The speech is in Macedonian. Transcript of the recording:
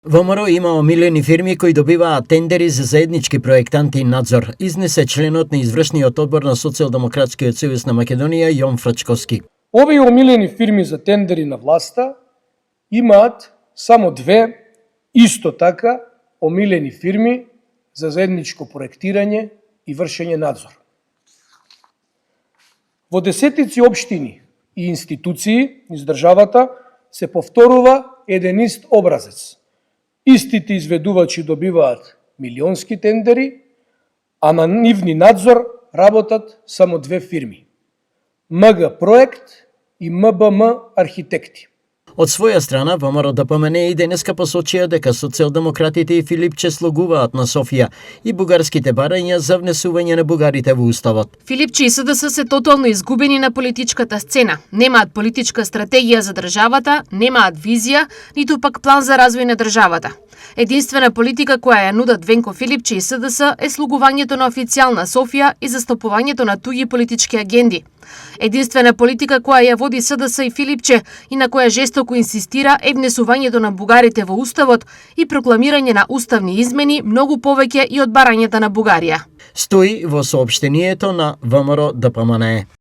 ВМРО има омилени фирми кои добиваат тендери за заеднички проектанти и надзор, изнесе членот на извршниот одбор на Социјалдемократскиот сојуз на Македонија Јон Фрачковски. Овие омилени фирми за тендери на власта имаат само две исто така омилени фирми за заедничко проектирање и вршење надзор. Во десетици општини и институции из државата се повторува еден ист образец. Истите изведувачи добиваат милионски тендери, а на нивни надзор работат само две фирми – МГ Проект и МБМ Архитекти. Од своја страна, ВМРО ДПМН и денеска посочија дека социјалдемократите и Филипче слугуваат на Софија и бугарските барања за внесување на бугарите во Уставот. Филипче и СДС се тотално изгубени на политичката сцена. Немаат политичка стратегија за државата, немаат визија, ниту пак план за развој на државата. Единствена политика која ја нудат Венко Филипче и СДС е слугувањето на официјална Софија и застапувањето на туѓи политички агенди. Единствена политика која ја води СДС и Филипче и на која жестоко инсистира е внесувањето на бугарите во Уставот и прокламирање на уставни измени многу повеќе и од барањата на Бугарија. Стои во соопштението на ВМРО ДПМН.